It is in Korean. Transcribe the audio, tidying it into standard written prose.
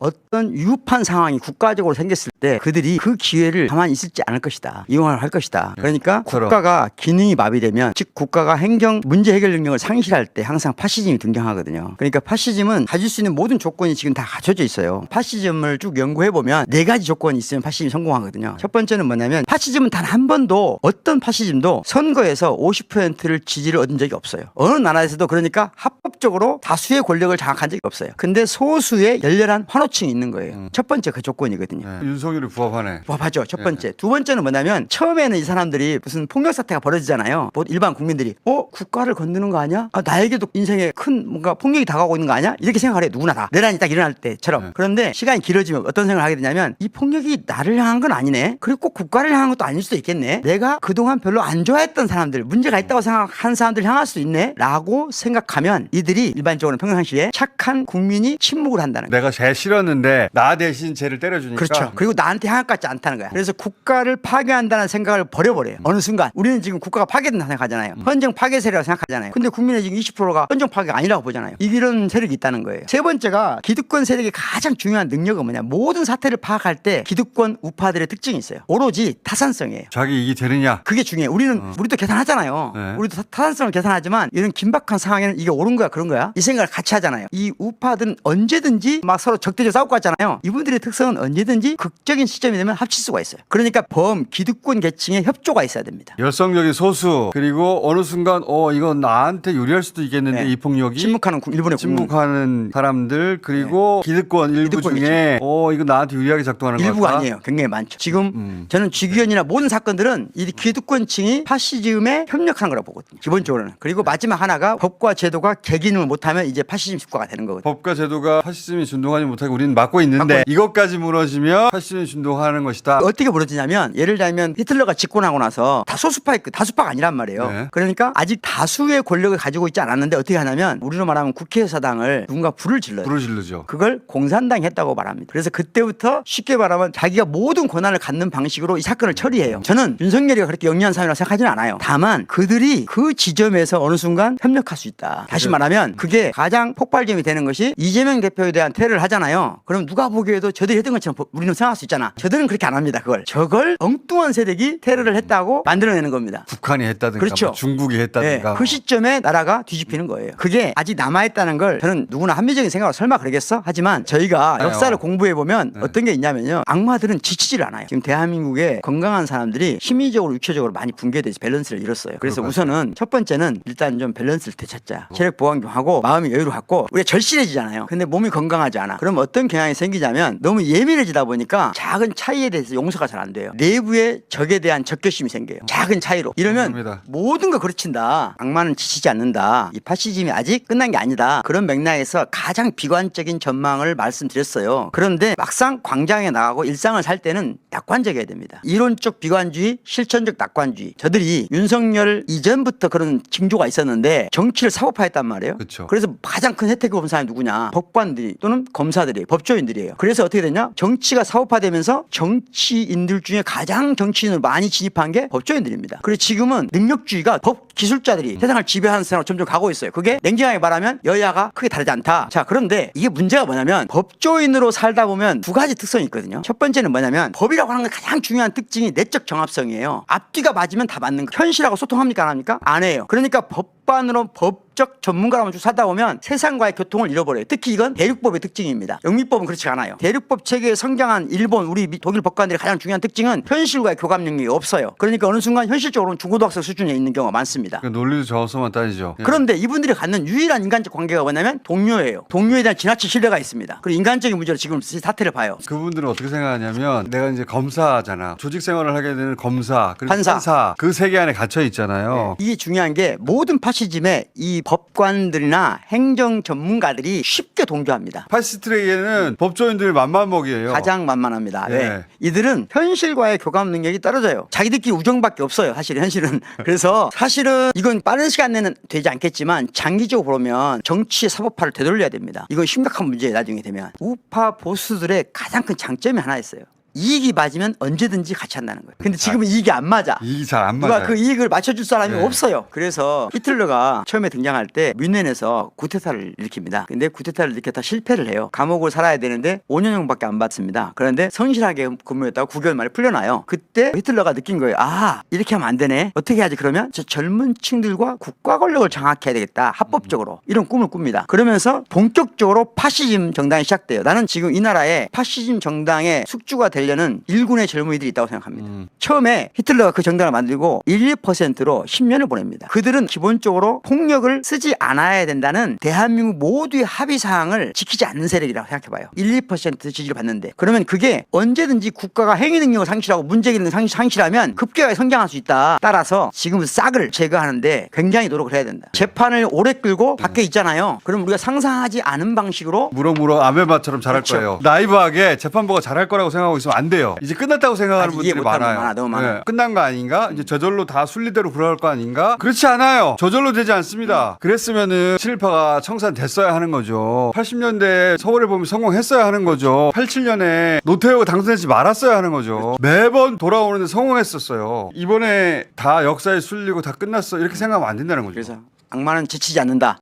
어떤 위급한 상황이 국가적으로 생겼을 때 그들이 그 기회를 가만히 있을지 않을 것이다. 이용을 할 것이다. 그러니까 국가가 기능이 마비되면, 즉 국가가 행정 문제 해결 능력을 상실할 때 항상 파시즘이 등장하거든요. 그러니까 파시즘은 가질 수 있는 모든 조건이 지금 다 갖춰져 있어요. 파시즘을 쭉 연구해 보면 4가지 조건이 있으면 파시즘이 성공하거든요. 첫 번째는 뭐냐면 파시즘은 단 한 번도, 어떤 파시즘도 선거에서 50%를 지지를 얻은 적이 없어요. 어느 나라에서도. 그러니까 합법적으로 다수의 권력을 장악한 적이 없어요. 근데 소수의 열렬한 환호층이 있는 거예요. 첫 번째 그 조건이거든요. 윤석열이 부합하네. 부합하죠. 첫 번째. 두 번째는 뭐냐면 처음에는 이 사람들이 무슨 폭력 사태가 벌어지잖아요. 일반 국민들이 국가를 건드는 거 아니야? 나에게도 인생에 큰 뭔가 폭력이 다가오고 있는 거 아니야? 이렇게 생각을 해요. 누구나 다. 내란이 딱 일어날 때처럼. 그런데 시간이 길어지면 어떤 생각을 하게 되냐면 이 폭력이 나를 향한 건 아니네. 그리고 꼭 국가를 향한 것도 아닐 수도 있겠네. 내가 그동안 별로 안 좋아했던 사람들, 문제가 있다고 생각한 사람들 향할 수 있네 라고 생각하면 이들이 일반적으로 평상시에 착한 국민이 침묵을 한다는 거예요. 내가 쟤 싫었는데 나 대신 쟤를 때려주니까. 그렇죠. 그리고 나한테 향할 것 같지 않다는 거야. 그래서 국가를 파괴한다는 생각을 버려버려요. 어느 순간 우리는 지금 국가가 파괴된다 생각하잖아요. 헌정 파괴 세력이라고 생각하잖아요. 근데 국민의 지금 20%가 헌정 파괴가 아니라고 보잖아요. 이런 세력이 있다는 거예요. 세 번째가 기득권 세력의 가장 중요한 능력은 뭐냐. 모든 사태를 파악할 때 기득권 우파들의 특징이 있어요. 오로지 타산성이에요. 자기 이익이 되느냐. 그게 중요해요. 우리도 계산하잖아요. 네. 우리도 타산성을 계산하지만 이런 긴박한 상황에는 이게 옳은 거야 그런 거야 이 생각을 같이 하잖아요. 이 우파들은 언제든지 막 서로 적대적으로 싸울 것 같잖아요. 이분들의 특성은 언제든지 극적인 시점이 되면 합칠 수가 있어요. 그러니까 기득권 계층의 협조가 있어야 됩니다. 열성적인 소수, 그리고 어느 순간 이건 나한테 유리할 수도 있겠는데. 이 폭력이 침묵하는 일본의 침묵하는 사람들, 그리고 기득권 일부 중에 이거 나한테 유리하게 작동하는 거 일부가 아니에요. 굉장히 많죠. 지금 저는 주기현이나 모든 사건들은 이 기득권층이 파시즘에 협력하는 거라고 보거든요. 기본적으로는. 그리고 마지막 하나가 법과 제도가 개기능을 못하면 이제 파시즘 국가가 되는 거거든요. 법과 제도가 파시즘이 준동하지 못하게 우리는 막고 있는데 이것까지 무너지면 파시즘이 준동하는 것이다. 어떻게 무너지냐면 예를 들면 히틀러가 집권하고 나서 다수파가 아니란 말이에요. 네. 그러니까 아직 다수의 권력을 가지고 있지 않았는데 어떻게 하냐면 우리로 말하면 국회의사당을 누군가 불을 질러요. 불을 지르죠. 그걸 공산당이 했다고 말합니다. 그래서 그때부터 쉽게 말하면 자기가 모든 권한을 갖는 방식으로 이 사건을 처리해요. 저는 윤석열이가 그렇게 영리한 사람이라고 생각하지는 않아요. 다만 그들이 그 지점에서 어느 순간 협력할 수 있다. 다시 말하면 그게 가장 폭발점이 되는 것이 이재명 대표에 대한 테러를 하잖아요. 그럼 누가 보기에도 저들이 했던 것처럼 우리는 생각할 수 있잖아. 저들은 그렇게 안 합니다. 저걸 엉뚱한 세력이 테러를 했다고 만들어내는 겁니다. 북한이 했다든가 그렇죠. 뭐 중국이 했다든가. 그 시점에 나라가 뒤집히는 거예요. 그게 아직 남아있다는 걸 저는 누구나 합리적인 생각으로 설마 그러겠어? 하지만 저희가 역사를 공부해보면 어떤 게 있냐면요. 악마들은 지치질 않아요. 지금 대한민국의 건강한 사람들이 심리적으로 육체적으로 많이 붕괴돼서 밸런스를 잃었어요. 그래서 우선은 첫 번째는 일단 좀 밸런스를 되찾자. 체력 보강 좀 하고 마음이 여유를 갖고 우리가 절실해지잖아요. 근데 몸이 건강하지 않아. 그럼 어떤 경향이 생기자면 너무 예민해지다 보니까 작은 차이에 대해서 용서가 잘 안 돼요. 내부의 적에 대한 적개심이 생겨요. 작은 차이로. 이러면 맞습니다. 모든 걸 그르친다. 악마는 지치지 않는다. 이 파시즘이 아직 끝난 게 아니다. 그런 맥락에서 가장 비관적인 전망을 말씀드렸어요. 그런데 막상 광장에 나가고 일상을 살 때는 낙관적이어야 됩니다. 이론적 비관주의, 실천적 낙관주의. 저들이 윤석열 이전부터 그런 징조가 있었는데 정치를 사고파했단 말이에요. 그쵸. 그래서 가장 큰 혜택을 본 사람이 누구냐? 법관들이 또는 검사들이에요. 법조인들이에요. 그래서 어떻게 됐냐? 정치가 사고파되면서 정치인들 중에 가장 정치인으로 많이 진입한 게 법조인들입니다. 그리고 지금은 능력주의가 법 기술자들이 세상을 지배하는 세상으로 점점 가고 있어요. 그게 냉정하게 말하면 여야가 크게 다르지 않다. 자, 그런데 이게 문제가 뭐냐면 법조인으로 살다 보면 두 가지 특성이 있거든요. 첫 번째는 뭐냐면 법이라고 하는 게 가장 중요한 특징이 내적 정합성이에요. 앞뒤가 맞으면 다 맞는 거. 현실하고 소통합니까? 안 합니까? 안 해요. 그러니까 법관으로 법적 전문가로 쭉 살다 보면 세상과의 교통을 잃어버려요. 특히 이건 대륙법의 특징입니다. 영미법은 그렇지 않아요. 대륙법 체계에 성장한 일본, 우리 독일 법관들의 가장 중요한 특징은 현실과의 교감 능력이 없어요. 그러니까 어느 순간 현실적으로는 중고등학생 수준에 있는 경우가 많습니다. 그러니까 논리도 정확성만 따지죠. 그런데 이분들이 갖는 유일한 인간적 관계가 뭐냐면 동료예요. 동료에 대한 지나친 신뢰가 있습니다. 그리고 인간적인 문제로 지금 사태를 봐요. 그분들은 어떻게 생각하냐면 내가 이제 검사잖아. 조직 생활을 하게 되는 검사, 그리고 판사. 그 세계 안에 갇혀 있잖아요. 이게 중요한 게 모든 파시즘에 이 법관들이나 행정 전문가들이 쉽게 동조합니다. 파시스트에게는 법조인들 만만먹이에요. 가장 만만합니다. 네. 왜? 이들은 현실과의 교감 능력이 떨어져요. 자기들끼리 우정밖에 없어요. 현실은. 그래서 사실은 이건 빠른 시간 내는 되지 않겠지만 장기적으로 보면 정치의 사법화를 되돌려야 됩니다. 이건 심각한 문제예요. 나중에 되면. 우파 보수들의 가장 큰 장점이 하나 있어요. 이익이 맞으면 언제든지 같이 한다는 거예요. 근데 지금은 이익이 안 맞아. 이익이 잘 안 누가 맞아요. 그 이익을 맞춰줄 사람이 네. 없어요. 그래서 히틀러가 처음에 등장할 때 뮌헨에서 구테타를 일으킵니다. 근데 구테타를 일으켰다 실패를 해요. 감옥을 살아야 되는데 5년형밖에 안 받습니다. 그런데 성실하게 근무했다가 9개월 만에 풀려나요. 그때 히틀러가 느낀 거예요. 아, 이렇게 하면 안 되네. 어떻게 하지? 그러면 저 젊은 층들과 국가 권력을 장악해야 되겠다. 합법적으로. 이런 꿈을 꿉니다. 그러면서 본격적으로 파시즘 정당이 시작돼요. 나는 지금 이 나라에 파시즘 정당의 숙주가 되려는 일군의 젊은이들이 있다고 생각합니다. 처음에 히틀러가 그 정당을 만들고 1%로 10년을 보냅니다. 그들은 기본적으로 폭력을 쓰지 않아야 된다는 대한민국 모두의 합의사항을 지키지 않는 세력이라고 생각해봐요. 1~2% 지지를 받는데 그러면 그게 언제든지 국가가 행위 능력을 상실하고 문제 기능을 상실하면 급격하게 성장할 수 있다. 따라서 지금 싹을 제거하는데 굉장히 노력을 해야 된다. 재판을 오래 끌고 밖에 있잖아요. 그럼 우리가 상상하지 않은 방식으로 무럭무럭 아메바처럼 잘할 그렇죠. 거예요. 나이브하게 재판부가 잘할 거라고 생각하고 있으면 안 돼요. 이제 끝났다고 생각하는 아직 이해 분들이 못하는 많아요. 분 많아, 너무 많아요. 네. 끝난 거 아닌가? 이제 저절로 다 순리대로 굴러갈 거 아닌가? 그렇지 않아요. 저절로 되지 않습니다. 그랬으면은 친일파가 청산됐어야 하는 거죠. 80년대 서울의 봄이 성공했어야 하는 거죠. 87년에 노태우가 당선되지 말았어야 하는 거죠. 매번 돌아오는데 성공했었어요. 이번에 다 역사에 순리고 다 끝났어. 이렇게 생각하면 안 된다는 거죠. 그래서 악마는 지치지 않는다.